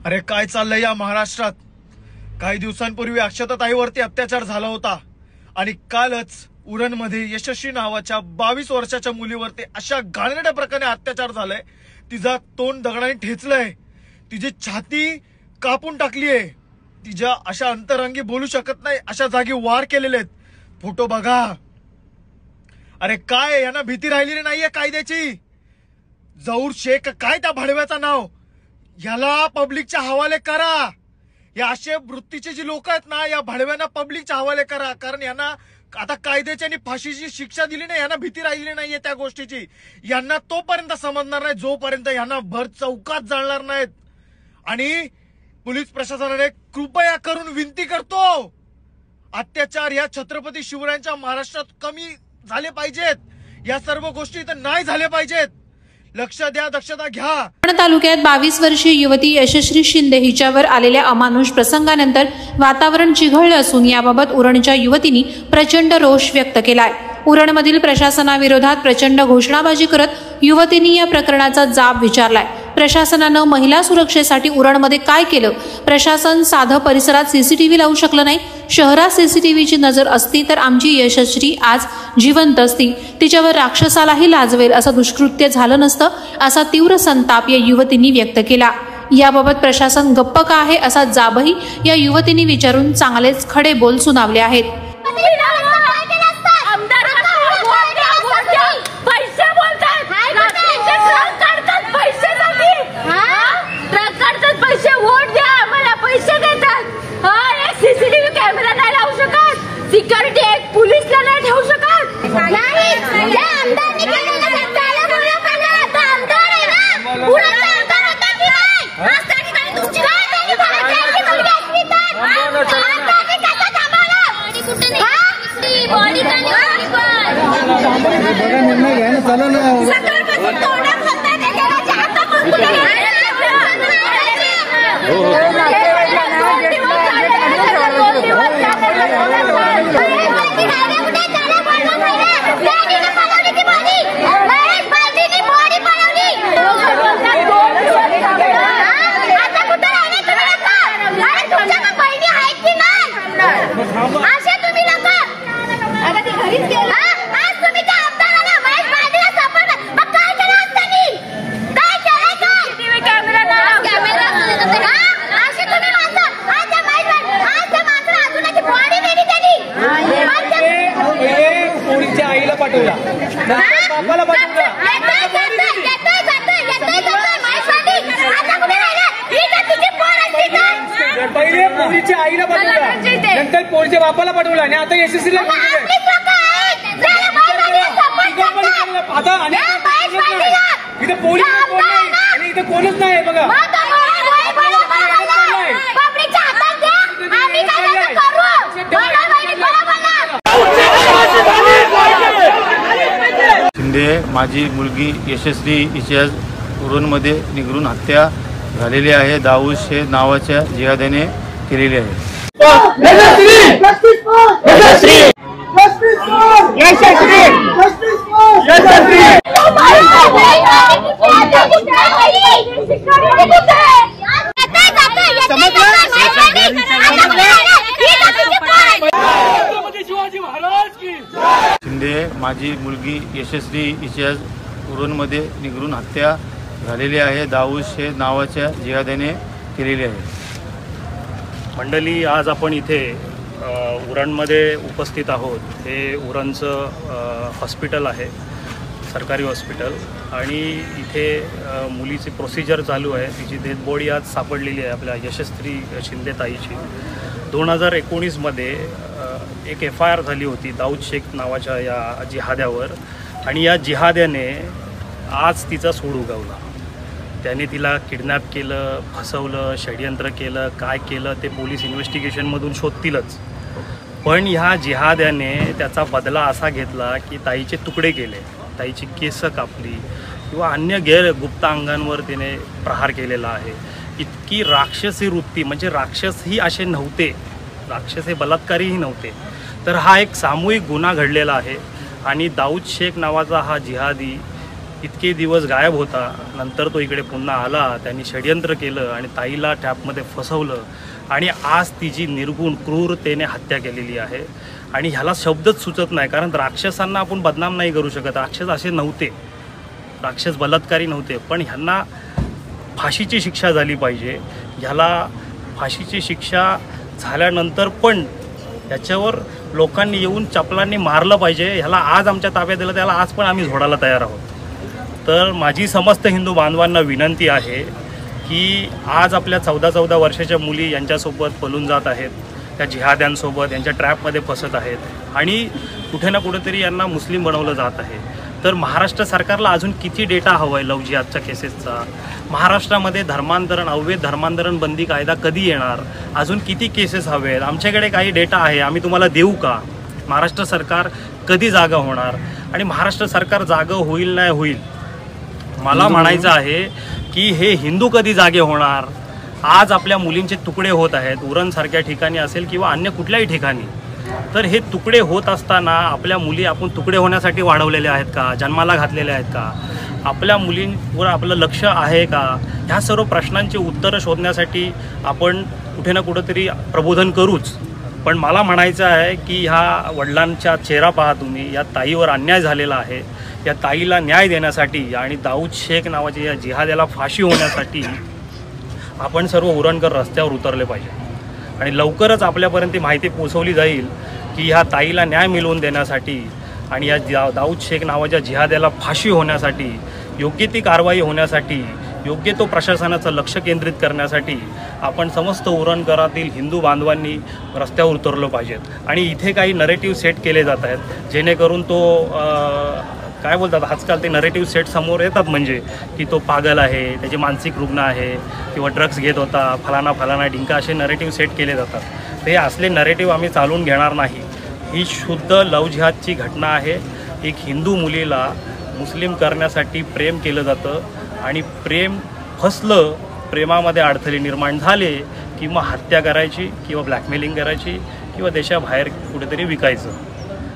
अरे काय चाललंय या महाराष्ट्रात? काही दिवसांपूर्वी अक्षताताईवरती अत्याचार झाला होता आणि कालच उरणमध्ये यशस्वी नावाच्या 22 वर्षाच्या मुलीवरती अशा घाणेरड्या प्रकारे अत्याचार झालाय। तिचा तोंड दगडाने ठेचलंय, तिची छाती कापून टाकलीये, तिच्या अशा अंतरंगी बोलू शकत नाही अशा जागी वार केलेले आहेत। फोटो बघा। अरे काय यांना भीती राहिलेली नाहीये कायद्याची? जहूर शेख काय त्या भाडव्याचं नाव, याला पब्लिकच्या हवाले करा। या असे वृत्तीचे जी लोक आहेत ना, या भाडव्यांना पब्लिकच्या हवाले करा, कारण यांना आता कायद्याची आणि फाशीची शिक्षा दिली नाही, यांना भीती राहिली नाहीये त्या गोष्टीची। यांना तोपर्यंत समजणार नाही जोपर्यंत यांना भर चौकात जाणार नाहीत। आणि पोलीस प्रशासनाने कृपया करून विनंती करतो, अत्याचार या छत्रपती शिवरायांच्या महाराष्ट्रात कमी झाले पाहिजेत। या सर्व गोष्टी तर नाही झाले पाहिजेत। लक्ष द्या, दक्षता घ्या। उरण तालुक्यात 22 वर्षीय युवती यशस्वी शिंदे हिच्यावर आलेल्या अमानुष प्रसंगानंतर वातावरण चिघळलं असून याबाबत उरणच्या युवतींनी प्रचंड रोष व्यक्त केलाय। उरणमधील प्रशासनाविरोधात प्रचंड घोषणाबाजी करत युवतींनी या प्रकरणाचा जाब विचारलाय। प्रशासनानं महिला सुरक्षेसाठी उरणमध्ये काय केलं? प्रशासन साधं परिसरात सीसीटीव्ही लावू शकलं नाही। शहरात सीसीटीव्हीची नजर असती तर आमची यशस्वी आज जिवंत असती, तिच्यावर राक्षसालाही लाजवेल असं दुष्कृत्य झालं नसतं, असा तीव्र संताप या युवतींनी व्यक्त केला। याबाबत प्रशासन गप्प का आहे असा जाबही या युवतींनी विचारून चांगलेच खडे बोल सुनावले आहेत। सिक्युरिटी एक पोलीसला नाही ठेवू शकत नाही। आमदारने केलेलं आमदार आहे ना, पुण्याचा आमदार होता की नाही? आज त्या ठिकाणी तुमची काय तरी भाजपची मुलगी असली तर आमदारने कसं थांबवलं? कुठे नाही बॉडी का नाही बघा, निर्णय घ्या ना, चला ना। सकाळपासून तोंडात म्हणतात ते केला आता पण कुठे पहिले पोलीसच्या आईला पाठवला, नंतर पोलीसच्या बापाला पाठवला आणि आता यशस्वीला आता इथं पोलीस आणि इथं कोणच नाही बघा। शिंदे माझी मुलगी यशस्वी हिच्या उरणमध्ये निगरून हत्या झालेली आहे। दाऊद शेख नावाच्या जिहाद्याने केलेली आहे। शिंदे माझी मुलगी यशस्वी हिच्या उरणमध्ये निगरून हत्या झालेली आहे। दाऊद शेख नावाच्या जिहाद्याने केलेली आहे। मंडळी, आज आपण इथे उरणमध्ये उपस्थित आहोत। हे उरणचं हॉस्पिटल आहे, सरकारी हॉस्पिटल, आणि इथे मुलीची प्रोसिजर चालू आहे। तिची डेड बॉडी आज सापडलेली आहे आपल्या यशस्वी शिंदे ताईची। 2019मध्ये एक FIR झाली होती दाऊद शेख नावाच्या या जिहाद्यावर, आणि या जिहाद्याने आज तिचा सूड उगवला। त्याने तिला किडनॅप केलं, फसवलं, षडयंत्र केलं, काय केलं ते पोलीस इन्व्हेस्टिगेशनमधून शोधतीलच। पण ह्या जिहाद्याने त्याचा बदला असा घेतला की ताईचे तुकडे केले, ताईची केस कापली किंवा अन्य गुप्त अंगांवर तिने प्रहार केलेला आहे। इतकी राक्षसी वृत्ती, म्हणजे राक्षसही असे नव्हते, राक्षस हे बलात्कारीही नव्हते। तर हा एक सामूहिक गुन्हा घडलेला आहे आणि दाऊद शेख नावाचा हा जिहादी इतके दिवस गायब होता, नंतर तो इकडे पुन्हा आला, त्यांनी षडयंत्र केलं आणि ताईला ट्रॅपमध्ये फसवलं आणि आज तिची निर्गुण क्रूरतेने हत्या केलेली आहे. आणि ह्याला शब्दच सुचत नाही, कारण राक्षसांना आपण बदनाम नाही करू शकत. राक्षस असे नव्हते, राक्षस बलात्कारी नव्हते, पण ह्यांना फाशीची शिक्षा झाली पाहिजे. ह्याला फाशीची शिक्षा झाल्यानंतर पण याच्यावर लोकांनी येऊन चपलांनी मारलं पाहिजे. ह्याला आज आमच्या ताब्यात दिलं, त्याला आज पण आम्ही झोडायला तयार आहोत. तर माझी समस्त हिंदू बांधवांना विनंती आहे की आज आपल्या 14-14 वर्षाच्या मुली यांच्यासोबत पळून जात आहेत, त्या जिहाद्यांसोबत यांच्या ट्रॅपमध्ये फसत आहेत आणि कुठे ना कुठेतरी यांना मुस्लिम बनवलं जात आहे. तर महाराष्ट्र सरकारला अजून किती डेटा हवा आहे लव्ह जिहादच्या केसेसचा? महाराष्ट्रामध्ये धर्मांतरण, अवैध धर्मांतरण बंदी कायदा कधी येणार? अजून किती केसेस हवे आहेत? आमच्याकडे काही डेटा आहे, आम्ही तुम्हाला देऊ का? महाराष्ट्र सरकार कधी जागा होणार? आणि महाराष्ट्र सरकार जागं होईल नाही होईल, मला म्हणायचं आहे की हे हिंदू कधी जागे होणार? आज आपल्या मुलींचे तुकडे होत आहेत, उरणसारख्या ठिकाणी असेल किंवा अन्य कुठल्याही ठिकाणी. तर हे तुकडे होत असताना आपल्या मुली आपण तुकडे होण्यासाठी वाढवलेल्या आहेत का? जन्माला घातलेल्या आहेत का? आपल्या मुलींवर आपलं लक्ष आहे का? ह्या सर्व प्रश्नांची उत्तरं शोधण्यासाठी आपण कुठे ना कुठेतरी प्रबोधन करूच. पण मला म्हणायचं आहे की ह्या वडिलांचा चेहरा पहा तुम्ही. या ताईवर अन्याय झालेला आहे. या ताईला न्याय देण्यासाठी आणि दाऊद शेख नावाच्या या जिहाद्याला फाशी होण्यासाठी आपण सर्व उरणकर रस्त्यावर उतरले पाहिजे. आणि लवकरच आपल्यापर्यंत ती माहिती पोहोचवली जाईल की ह्या ताईला न्याय मिळवून देण्यासाठी आणि या दाऊद शेख नावाच्या जिहाद्याला फाशी होण्यासाठी, योग्य ती कारवाई होण्यासाठी, योग्य तो प्रशासनाचं लक्ष केंद्रित करण्यासाठी आपण समस्त उरणकरातील हिंदू बांधवांनी रस्त्यावर उतरलो पाहिजेत. आणि इथे काही नरेटिव्ह सेट केले जात आहेत जेणेकरून तो काय बोलतात, आजकाल ते नरेटिव्ह सेट समोर येतात, म्हणजे की तो पागल आहे, त्याचे मानसिक रुग्ण आहे किंवा ड्रग्स घेत होता, फलाना डिंका, असे नरेटिव्ह सेट केले जातात. ते असले नरेटिव्ह आम्ही चालून घेणार नाही. ही शुद्ध लव्ह जिहादची घटना आहे. एक हिंदू मुलीला मुस्लिम करण्यासाठी प्रेम केलं जातं आणि प्रेम फसलं, प्रेमामध्ये अडथळे निर्माण झाले की मग हत्या करायची किंवा ब्लॅकमेलिंग करायची किंवा देशाबाहेर कुठेतरी विकायचं.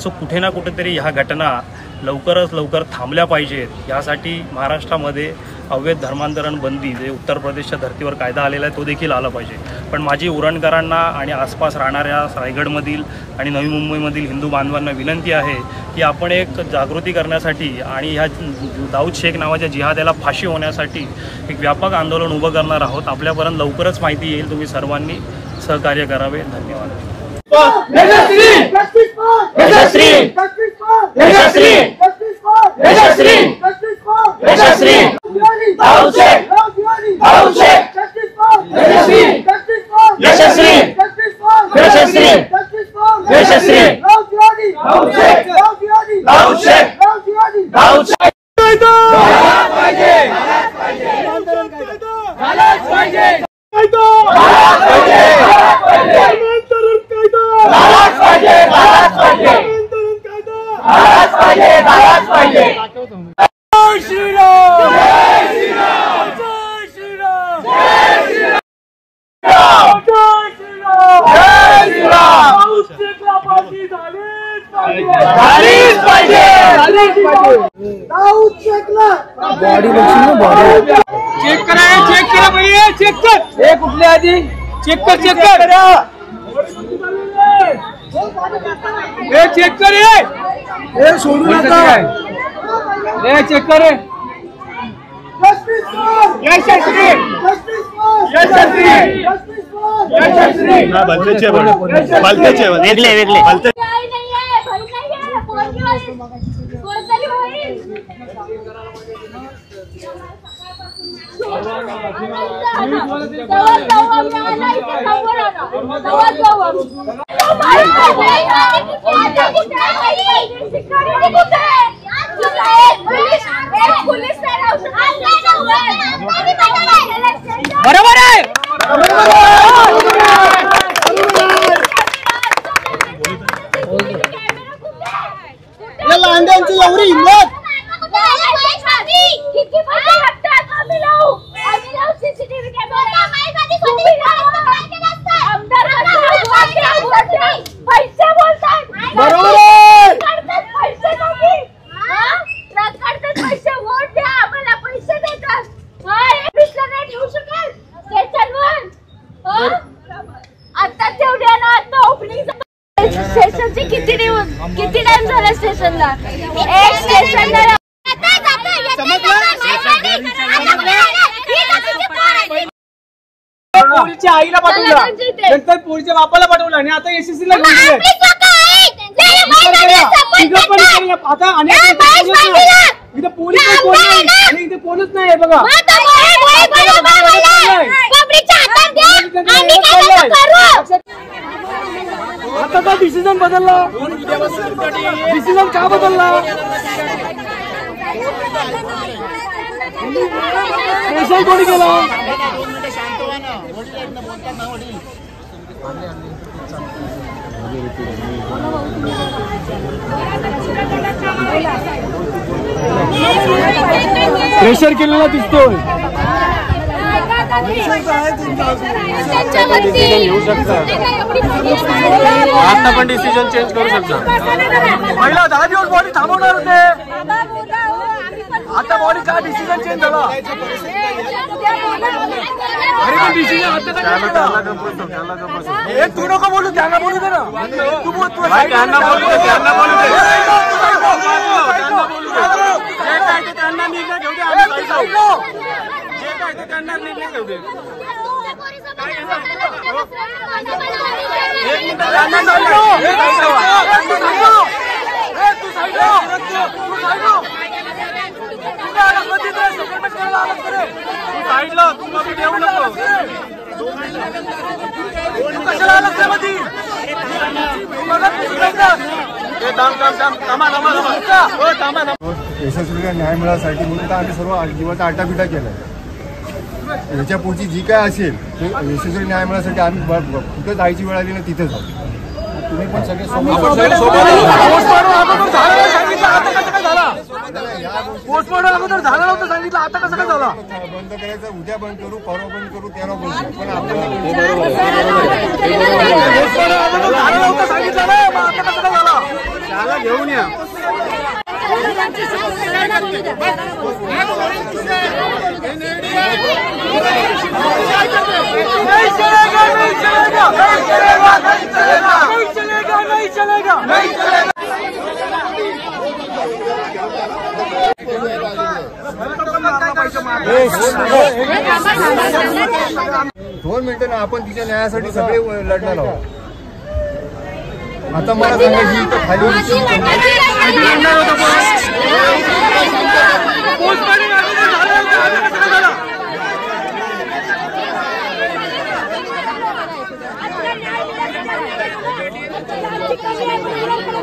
सो कुठे ना कुठेतरी ह्या घटना लवकरात लवकर थांबल्या पाहिजेत. यासाठी महाराष्ट्रामध्ये अवैध धर्मांतरण बंदी, जे उत्तर प्रदेशच्या धर्तीवर कायदा आलेला आहे, तो देखील आला पाहिजे. पण माझी उरणकरांना आणि आसपास राहणाऱ्या रायगडमधील आणि नवी मुंबईमधील हिंदू बांधवांना विनंती आहे की आपण एक जागृती करण्यासाठी आणि ह्या दाऊद शेख नावाच्या जिहाद्याला फाशी होण्यासाठी एक व्यापक आंदोलन उभं करणार आहोत. आपल्यापर्यंत लवकरच माहिती येईल. तुम्ही सर्वांनी सहकार्य करावे. धन्यवाद. चेक करा पाहिजे. चेक कर. हे कुठले आधी चेक कर. हे चेक कर. हे सोडू नका. हे चेक कर. बरोबर आहे. या लांड्यांची एवढी हिंमत. पैसे वोट आता ठेवली ना, आता ओपनिंग स्टेशनची किती टाइम झाला स्टेशनला? एक स्टेशनला पोरीच्या आईला पाठवला, नंतर पोरीच्या बापाला पाठवला आणि आता SSC ला घेऊन गेले. आता आणि इथे पोलीस कोण नाही आणि इथे कोणच नाही बघा. आता का डिसिजन बदलला? डिसिजन का बदलला? स्पेशल कोणी केला? प्रेशर केलेला दिसतोय. आता पण डिसिजन चेंज करू शकता. पहिला 10 दिवस बॉडी थांबवणार होते, आता बॉडी का डिसिजन चेंज झाला? अरे पण डिसिजन आता तू नको बोलू, त्यांना बोलू दे ना. तू बोल, त्यांना बोलू दे, त्यांना बोलू दे. जे काय ते त्यांना निर्णय घेऊ दे, आम्ही काही जाऊ. जे काय ते त्यांना निर्णय घेऊ दे. एक मिनिट, त्यांना सांगतो. तू सांगतो, तू सांगतो. साईडला तू कमी ठेवू नको. कशाला आलास त्यामध्ये? यशस्वीला न्याय मिळासाठी म्हणून आम्ही सर्व जीवाचा आटापिटा केलाय. याच्या पुढची जी काय असेल ते यशस्वी न्याय मिळासाठी आम्ही कुठं जायची वेळ आली ना तिथेच आहोत. तुम्ही पण सगळे पोस्टमॉर्टम अगोदर झाला नव्हतं सांगितलं, आता कसं काय झालं? बंद करायचं, उद्या बंद करू, परवा बंद करू, तेव्हा बंद करू, पण आपल्याला झालं नव्हतं सांगितलं ना, मग आता कसं काय झालं? त्याला घेऊन या. नहीं चलेगा, नहीं चलेगा, नहीं चलेगा, नहीं चलेगा, नहीं चलेगा, नहीं चलेगा, नहीं चलेगा. 2 मिनिटं ना, आपण तिच्या न्यायासाठी सगळे लढणार आहोत. आता मला सांगा, ही इथं खाली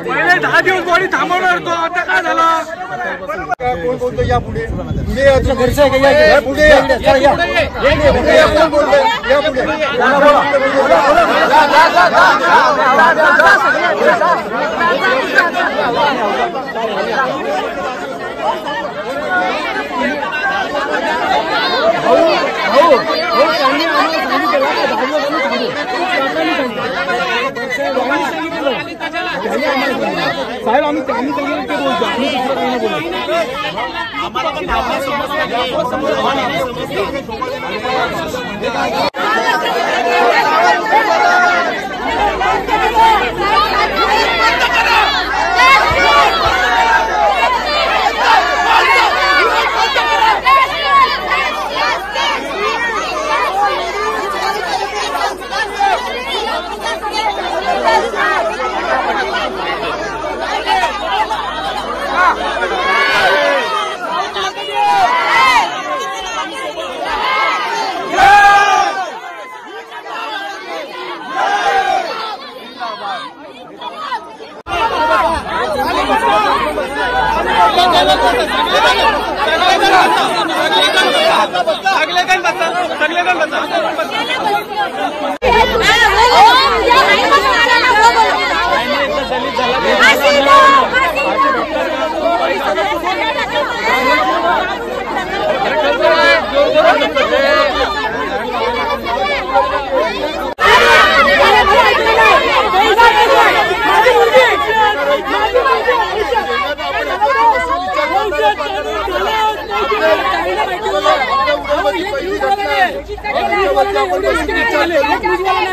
पहिले 10 दिवस बॉडी थांबवणार तो, आता काय झाला? कोण बोलतो? या पुढे, पुढे या. घरचं आहे का? या पुढे, या पुढे, या कोण बोलतोय? या पुढे. साहेब आम्ही त्यांनी सांगितलं ते बोलतो, आम्ही दुसरं काही नाही बोलतो. न्यूजवाला